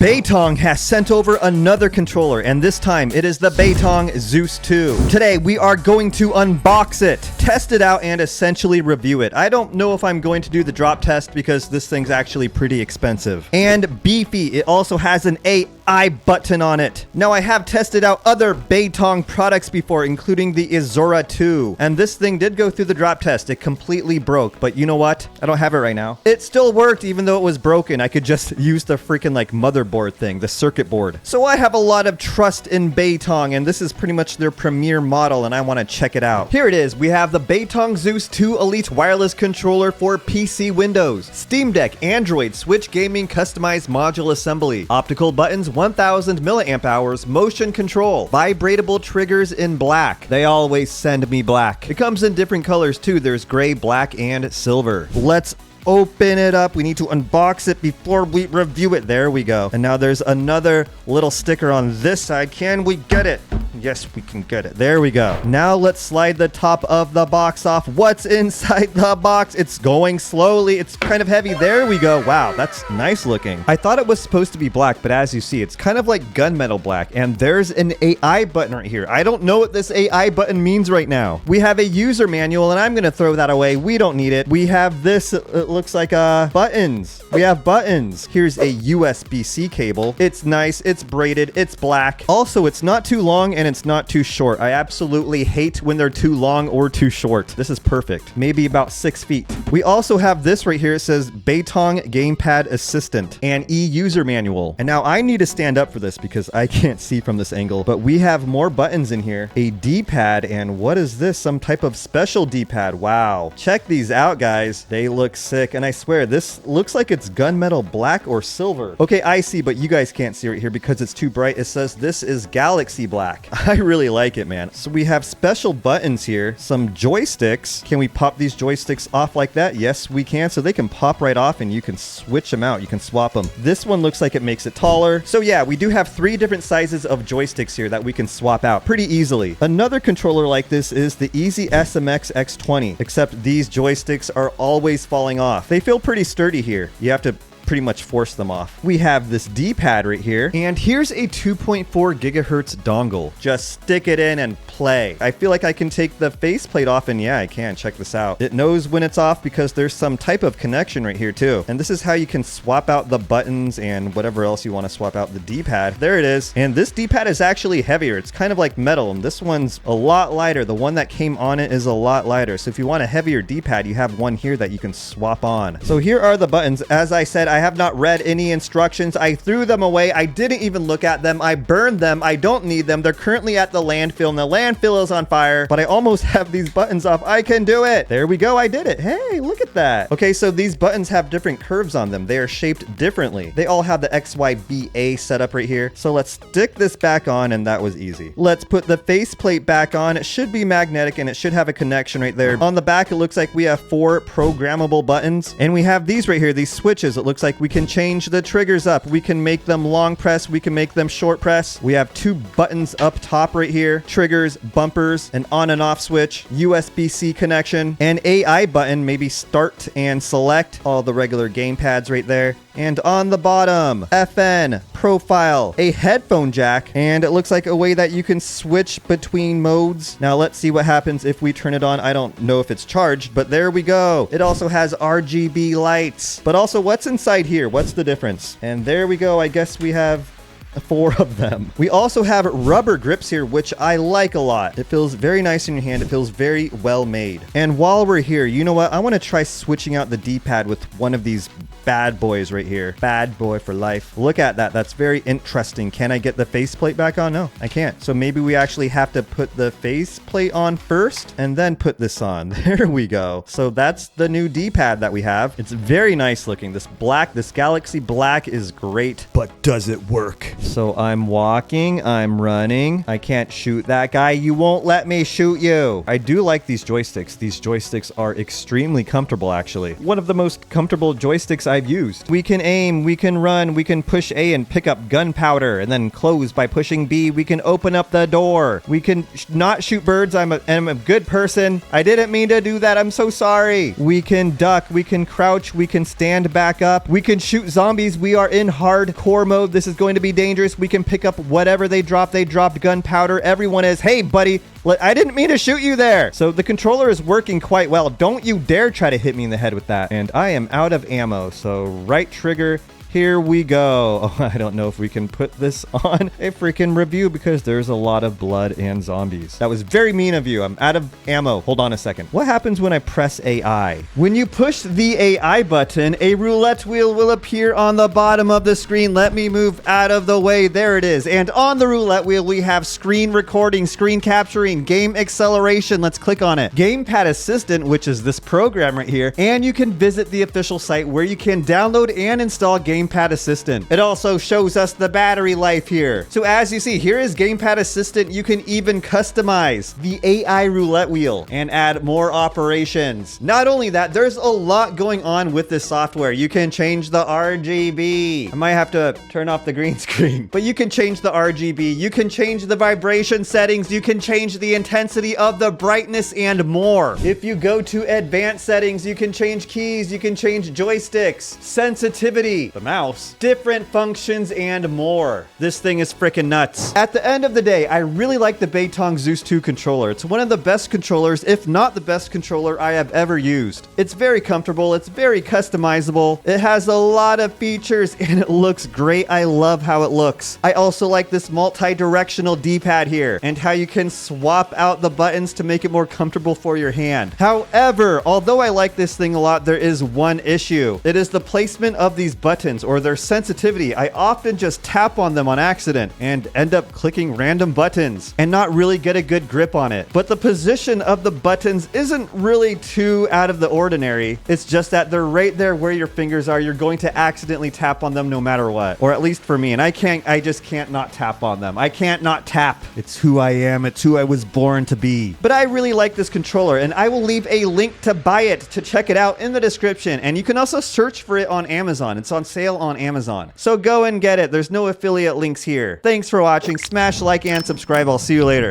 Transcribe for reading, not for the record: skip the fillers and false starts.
Beitong has sent over another controller, and this time it is the Beitong Zeus 2. Today we are going to unbox it, test it out, and essentially review it. I don't know if I'm going to do the drop test because this thing's actually pretty expensive. And beefy, it also has an AI button on it. Now I have tested out other Beitong products before, including the Asura 2. And this thing did go through the drop test. It completely broke, but you know what? I don't have it right now. It still worked even though it was broken. I could just use the freaking motherboard thing, the circuit board. So I have a lot of trust in Beitong, and this is pretty much their premier model, and I want to check it out. Here it is. We have the Beitong Zeus 2 Elite wireless controller for PC Windows, Steam Deck, Android, Switch gaming, customized module assembly, optical buttons, 1000 milliamp hours, motion control, vibratable triggers in black. They always send me black. It comes in different colors too. There's gray, black, and silver. Let's open it up. We need to unbox it before we review it. There we go. And now there's another little sticker on this side. Can we get it? Yes, we can get it. There we go. Now let's slide the top of the box off. What's inside the box? It's going slowly. It's kind of heavy. There we go. Wow, that's nice looking. I thought it was supposed to be black, but as you see, it's kind of like gunmetal black. And there's an AI button right here. I don't know what this AI button means right now. We have a user manual, and I'm going to throw that away. We don't need it. We have this, it looks like buttons. We have buttons. Here's a USB-C cable. It's nice. It's braided. It's black. Also, it's not too long and it's not too short. I absolutely hate when they're too long or too short. This is perfect. Maybe about 6 feet. We also have this right here. It says Beitong Gamepad Assistant and e-user manual. And now I need to stand up for this because I can't see from this angle, but we have more buttons in here. A D-pad, and what is this? Some type of special D-pad. Wow. Check these out, guys. They look sick, and I swear this looks like it's gunmetal black or silver. Okay, I see, but you guys can't see right here because it's too bright. It says this is galaxy black. I really like it, man. So we have special buttons here, some joysticks. Can we pop these joysticks off like that? Yes, we can. So they can pop right off and you can switch them out. You can swap them. This one looks like it makes it taller. So yeah, we do have 3 different sizes of joysticks here that we can swap out pretty easily. Another controller like this is the Easy SMX X20, except these joysticks are always falling off. They feel pretty sturdy here. You have to pretty much force them off. We have this D-pad right here, and here's a 2.4 gigahertz dongle. Just stick it in and play. I feel like I can take the faceplate off, and yeah, I can. Check this out. It knows when it's off because there's some type of connection right here too. And this is how you can swap out the buttons and whatever else you want to swap out the D-pad. There it is. And this D-pad is actually heavier. It's kind of like metal, and this one's a lot lighter. The one that came on it is a lot lighter. So if you want a heavier D-pad, you have one here that you can swap on. So here are the buttons. As I said, I have not read any instructions. I threw them away. I didn't even look at them. I burned them. I don't need them. They're currently at the landfill, and the landfill is on fire, but I almost have these buttons off. I can do it. There we go. I did it. Hey, look at that. Okay, so these buttons have different curves on them. They are shaped differently. They all have the XYBA setup right here. So let's stick this back on, and that was easy. Let's put the faceplate back on. It should be magnetic, and it should have a connection right there. On the back, it looks like we have 4 programmable buttons, and we have these right here, these switches. It looks like we can change the triggers up. We can make them long press. We can make them short press. We have 2 buttons up top right here, triggers, bumpers, an on and off switch, USB-C connection, an AI button, maybe start and select, all the regular game pads right there. And on the bottom, FN, profile, a headphone jack, and it looks like a way that you can switch between modes. Now let's see what happens if we turn it on. I don't know if it's charged, but there we go. It also has RGB lights. But also, what's inside here? What's the difference? And there we go. I guess we have 4 of them. We also have rubber grips here, which I like a lot. It feels very nice in your hand. It feels very well made. And while we're here, you know what? I want to try switching out the D-pad with one of these bad boys right here. Bad boy for life. Look at that. That's very interesting. Can I get the faceplate back on? No, I can't. So maybe we actually have to put the faceplate on first and then put this on. There we go. So that's the new D-pad that we have. It's very nice looking. This black, this galaxy black is great. But does it work? So I'm walking, I'm running. I can't shoot that guy. You won't let me shoot you. I do like these joysticks. These joysticks are extremely comfortable, actually. One of the most comfortable joysticks I've used. We can aim, we can run, we can push A and pick up gunpowder, and then close by pushing B. We can open up the door. We can not shoot birds. I'm a good person. I didn't mean to do that. I'm so sorry. We can duck, we can crouch, we can stand back up. We can shoot zombies. We are in hardcore mode. This is going to be dangerous. We can pick up whatever they drop. They dropped gunpowder. Everyone is, hey, buddy, I didn't mean to shoot you there. So the controller is working quite well. Don't you dare try to hit me in the head with that. And I am out of ammo. So right trigger. Here we go. Oh, I don't know if we can put this on a freaking review because there's a lot of blood and zombies. That was very mean of you. I'm out of ammo. Hold on a second. What happens when I press AI? When you push the AI button, a roulette wheel will appear on the bottom of the screen. Let me move out of the way. There it is. And on the roulette wheel, we have screen recording, screen capturing, game acceleration. Let's click on it. Gamepad Assistant, which is this program right here. And you can visit the official site where you can download and install Gamepad Assistant. It also shows us the battery life here. So as you see, here is Gamepad Assistant. You can even customize the AI roulette wheel and add more operations. Not only that, there's a lot going on with this software. You can change the RGB. I might have to turn off the green screen, but you can change the RGB. You can change the vibration settings. You can change the intensity of the brightness and more. If you go to advanced settings, you can change keys. You can change joysticks, sensitivity, the mouse, different functions, and more. This thing is freaking nuts. At the end of the day, I really like the Beitong Zeus 2 controller. It's one of the best controllers, if not the best controller I have ever used. It's very comfortable. It's very customizable. It has a lot of features and it looks great. I love how it looks. I also like this multi-directional D-pad here and how you can swap out the buttons to make it more comfortable for your hand. However, although I like this thing a lot, there is one issue. It is the placement of these buttons or their sensitivity. I often just tap on them on accident and end up clicking random buttons and not really get a good grip on it. But the position of the buttons isn't really too out of the ordinary. It's just that they're right there where your fingers are. You're going to accidentally tap on them no matter what. Or at least for me. And I just can't not tap on them. I can't not tap. It's who I am. It's who I was born to be. But I really like this controller and I will leave a link to buy it, to check it out in the description. And you can also search for it on Amazon. It's on sale on Amazon. So go and get it. There's no affiliate links here. Thanks for watching. Smash like and subscribe. I'll see you later.